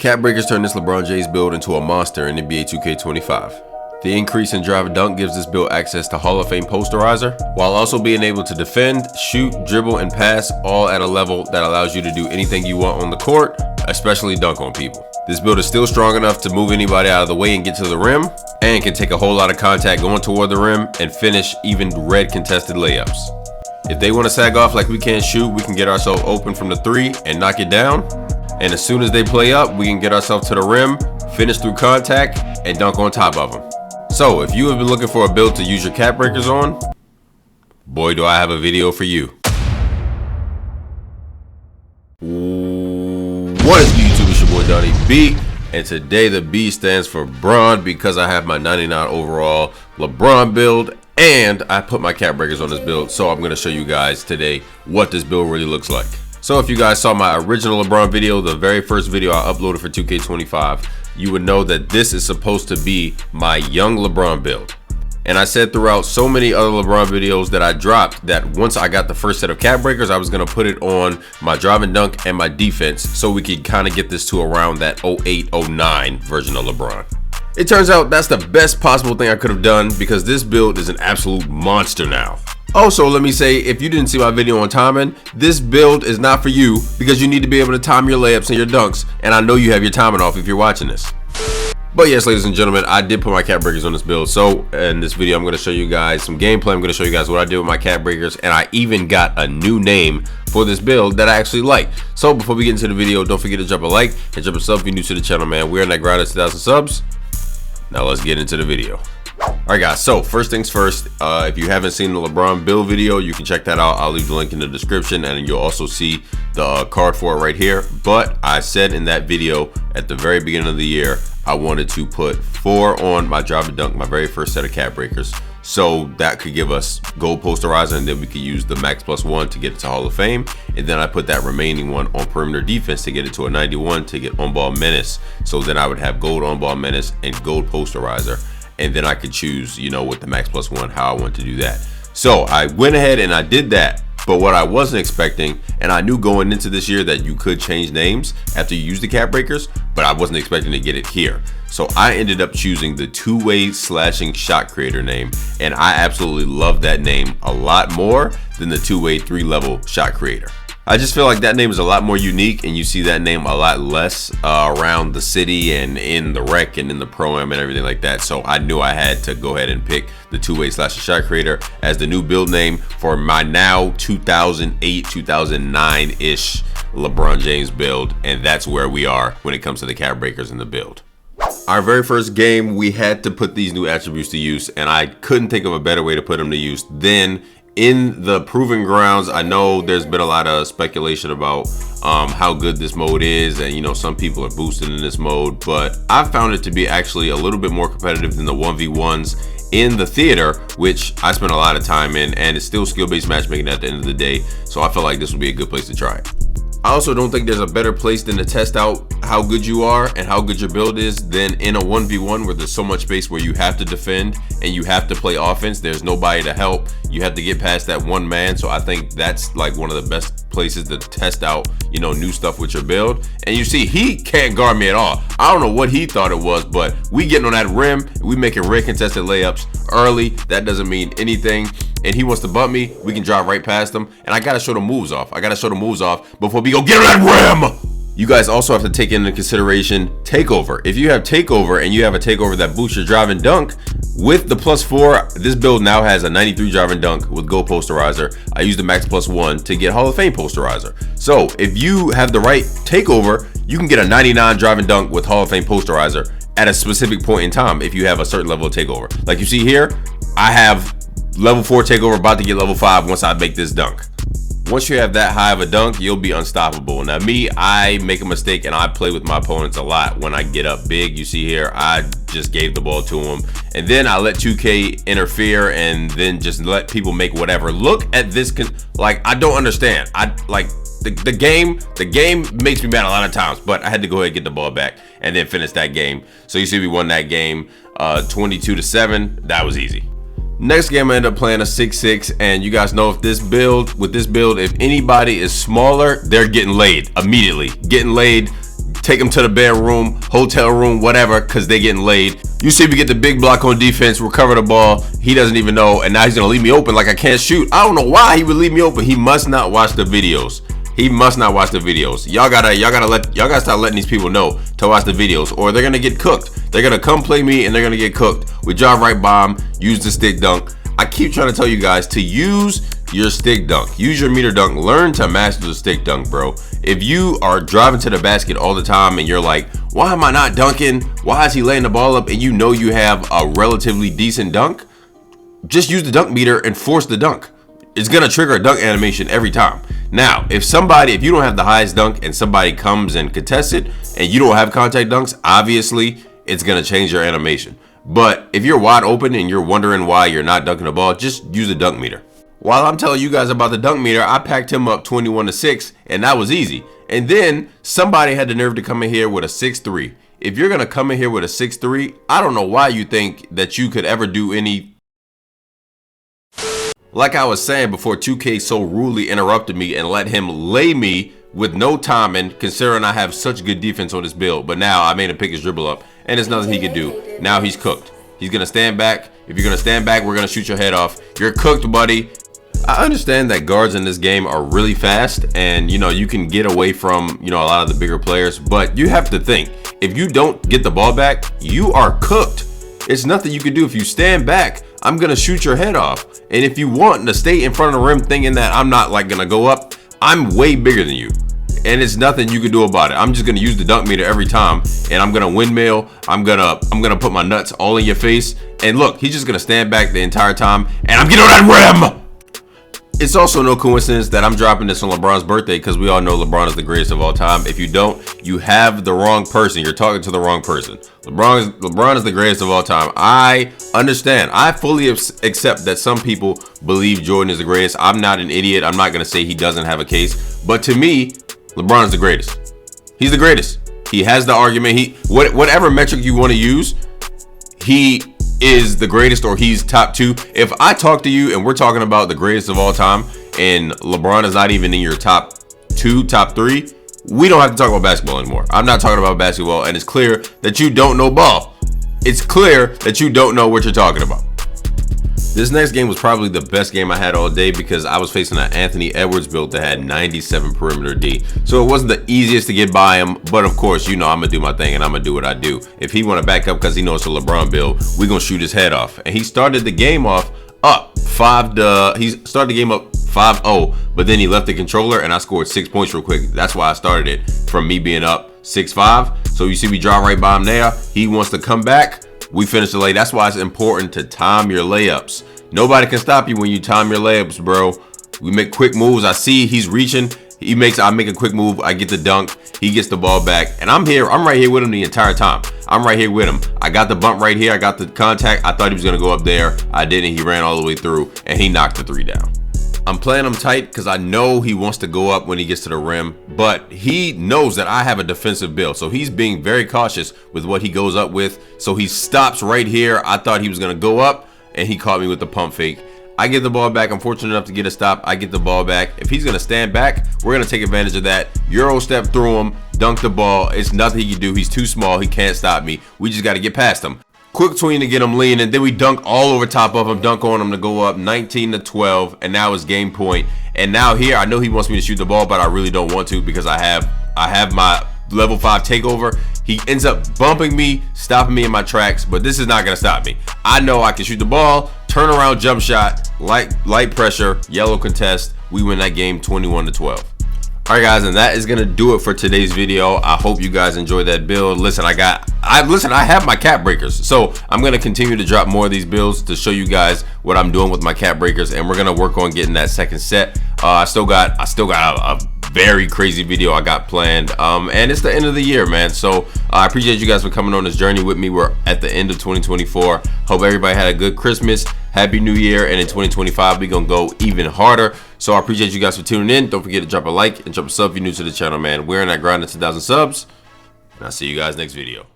Cap breakers turn this LeBron James build into a monster in NBA 2K25. The increase in drive and dunk gives this build access to Hall of Fame posterizer, while also being able to defend, shoot, dribble, and pass all at a level that allows you to do anything you want on the court, especially dunk on people. This build is still strong enough to move anybody out of the way and get to the rim, and can take a whole lot of contact going toward the rim and finish even red contested layups. If they want to sag off like we can't shoot, we can get ourselves open from the three and knock it down. And as soon as they play up, we can get ourselves to the rim, finish through contact, and dunk on top of them. So if you have been looking for a build to use your cap breakers on, boy do I have a video for you. What is YouTube? It's your boy DonnyB, and today the B stands for Bron because I have my 99 overall LeBron build, and I put my cap breakers on this build. So I'm going to show you guys today what this build really looks like. So if you guys saw my original LeBron video, the very first video I uploaded for 2K25, you would know that this is supposed to be my young LeBron build. And I said throughout so many other LeBron videos that I dropped that once I got the first set of cap breakers, I was going to put it on my drive and dunk and my defense so we could kind of get this to around that 08-09 version of LeBron. It turns out that's the best possible thing I could have done because this build is an absolute monster now. Also, let me say, if you didn't see my video on timing, this build is not for you because you need to be able to time your layups and your dunks, and I know you have your timing off if you're watching this. But yes, ladies and gentlemen, I did put my cap breakers on this build. So in this video, I'm going to show you guys some gameplay. I'm going to show you guys what I did with my cap breakers, and I even got a new name for this build that I actually like. So before we get into the video, don't forget to drop a like and drop a sub if you're new to the channel, man. We're in that grind of 2,000 subs. Now let's get into the video. Alright guys, so first things first, if you haven't seen the LeBron build video, you can check that out. I'll leave the link in the description, and you'll also see the card for it right here. But I said in that video at the very beginning of the year, I wanted to put 4 on my drive and dunk, my very first set of cap breakers, so that could give us gold posterizer, and then we could use the max +1 to get it to Hall of Fame. And then I put that remaining one on perimeter defense to get it to a 91 to get on ball menace. So then I would have gold on ball menace and gold posterizer. And then I could choose, you know, with the max +1, how I want to do that. So I went ahead and I did that. But what I wasn't expecting, and I knew going into this year that you could change names after you use the cap breakers, but I wasn't expecting to get it here. So I ended up choosing the two-way slashing shot creator name, and I absolutely love that name a lot more than the two-way 3-level shot creator. I just feel like that name is a lot more unique, and you see that name a lot less around the city and in the rec and in the pro-am and everything like that. So I knew I had to go ahead and pick the two-way slashing shot creator as the new build name for my now 2008, 2009-ish LeBron James build. And that's where we are when it comes to the cap breakers in the build. Our very first game, we had to put these new attributes to use, and I couldn't think of a better way to put them to use than in the proving grounds. I know there's been a lot of speculation about how good this mode is, and you know, some people are boosted in this mode, but I found it to be actually a little bit more competitive than the 1v1s in the theater, which I spent a lot of time in, and it's still skill-based matchmaking at the end of the day. So I felt like this would be a good place to try it. I also don't think there's a better place than to test out how good you are and how good your build is than in a 1v1 where there's so much space where you have to defend and you have to play offense. There's nobody to help. You have to get past that one man. So I think that's like one of the best places to test out, you know, new stuff with your build. And you see, he can't guard me at all. I don't know what he thought it was, but we getting on that rim, we making red contested layups early. That doesn't mean anything. And he wants to bump me, we can drive right past him. And I gotta show the moves off. Before we go get on that rim. You guys also have to take into consideration takeover. If you have takeover and you have a takeover that boosts your drive and dunk, with the +4, this build now has a 93 drive and dunk with gold posterizer. I use the max +1 to get Hall of Fame posterizer. So if you have the right takeover, you can get a 99 drive and dunk with Hall of Fame posterizer at a specific point in time if you have a certain level of takeover. Like you see here, I have level 4 takeover, about to get level 5 once I make this dunk. Once you have that high of a dunk, you'll be unstoppable. Now me, I make a mistake and I play with my opponents a lot when I get up big. You see here, I just gave the ball to him, and then I let 2K interfere and then just let people make whatever. Look at this, like, I don't understand. I like the game makes me mad a lot of times, but I had to go ahead and get the ball back and then finish that game. So you see we won that game 22-7. That was easy. Next game I ended up playing a 6-6, and you guys know with this build, if anybody is smaller, they're getting laid immediately. Getting laid take them to the bedroom, hotel room, whatever, because they getting laid. You see me get the big block on defense, recover the ball. He doesn't even know, and now he's gonna leave me open like I can't shoot. I don't know why he would leave me open. He must not watch the videos. He must not watch the videos. Y'all gotta start letting these people know to watch the videos, or they're gonna get cooked. They're gonna come play me and they're gonna get cooked. We drive right by him, use the stick dunk. I keep trying to tell you guys to use your stick dunk. Use your meter dunk. Learn to master the stick dunk, bro. If you are driving to the basket all the time and you're like, why am I not dunking? Why is he laying the ball up? And you know you have a relatively decent dunk, just use the dunk meter and force the dunk. It's gonna trigger a dunk animation every time. Now, if you don't have the highest dunk and somebody comes and contests it and you don't have contact dunks, obviously it's gonna change your animation. But if you're wide open and you're wondering why you're not dunking the ball, just use the dunk meter. While I'm telling you guys about the dunk meter, I packed him up 21-6, and that was easy. And then somebody had the nerve to come in here with a 6'3". If you're gonna come in here with a 6'3", I don't know why you think that you could ever do any. Like I was saying before, 2K so rudely interrupted me and let him lay me with no timing, considering I have such good defense on this build. But now I made him pick his dribble up, and there's nothing he can do. Now he's cooked. He's gonna stand back. If you're gonna stand back, we're gonna shoot your head off. You're cooked, buddy. I understand that guards in this game are really fast, and you can get away from a lot of the bigger players, but you have to think, if you don't get the ball back, you are cooked. It's nothing you can do. If you stand back, I'm gonna shoot your head off. And if you want to stay in front of the rim thinking that I'm not gonna go up, I'm way bigger than you, and it's nothing you can do about it. I'm just gonna use the dunk meter every time, and I'm gonna windmill. I'm gonna put my nuts all in your face, and look, he's just gonna stand back the entire time, and I'm getting on that rim. It's also no coincidence that I'm dropping this on LeBron's birthday, because we all know LeBron is the greatest of all time. If you don't, you have the wrong person. You're talking to the wrong person. LeBron is the greatest of all time. I understand. I fully accept that some people believe Jordan is the greatest. I'm not an idiot. I'm not going to say he doesn't have a case. But to me, LeBron is the greatest. He's the greatest. He has the argument. Whatever metric you want to use, he is the greatest, or he's top 2. If I talk to you and we're talking about the greatest of all time and LeBron is not even in your top 2, top 3, we don't have to talk about basketball anymore. I'm not talking about basketball, and it's clear that you don't know ball. It's clear that you don't know what you're talking about. This next game was probably the best game I had all day, because I was facing an Anthony Edwards build that had 97 perimeter D. So it wasn't the easiest to get by him, but of course, I'm gonna do my thing and I'm gonna do what I do. If he wanna back up because he knows it's a LeBron build, we're gonna shoot his head off. And he started the game off up 5-0, but then he left the controller and I scored 6 points real quick. That's why I started it, from me being up 6-5. So you see me drive right by him there. He wants to come back. We finished the lay. That's why it's important to time your layups. Nobody can stop you when you time your layups, bro. We make quick moves. I see he's reaching. I make a quick move. I get the dunk. He gets the ball back, and I'm here. I'm right here with him the entire time. I'm right here with him. I got the bump right here. I got the contact. I thought he was gonna go up there. I didn't. He ran all the way through, and he knocked the 3 down. I'm playing him tight because I know he wants to go up when he gets to the rim, but he knows that I have a defensive build, so he's being very cautious with what he goes up with. So he stops right here. I thought he was gonna go up, and he caught me with the pump fake. I get the ball back. I'm fortunate enough to get a stop. I get the ball back. If he's gonna stand back, we're gonna take advantage of that. Euro step through him, dunk the ball. It's nothing he can do. He's too small. He can't stop me. We just got to get past him. Quick tween to get him leaning, then we dunk all over top of him, dunk on him to go up 19-12, and now it's game point. And now here, I know he wants me to shoot the ball, but I really don't want to, because I have my level 5 takeover. He ends up bumping me, stopping me in my tracks, but this is not gonna stop me. I know I can shoot the ball, turn around jump shot, light pressure, yellow contest. We win that game 21-12. Alright guys, and that is gonna do it for today's video. I hope you guys enjoyed that build. Listen, I have my cap breakers, so I'm gonna continue to drop more of these builds to show you guys what I'm doing with my cap breakers, and we're gonna work on getting that second set. I still got a very crazy video I got planned, and it's the end of the year, man. So I appreciate you guys for coming on this journey with me. We're at the end of 2024. Hope everybody had a good Christmas, happy new year, and in 2025 we're gonna go even harder. So I appreciate you guys for tuning in. Don't forget to drop a like and drop a sub if you're new to the channel, man. We're in that grind of 2,000 subs, and I'll see you guys next video.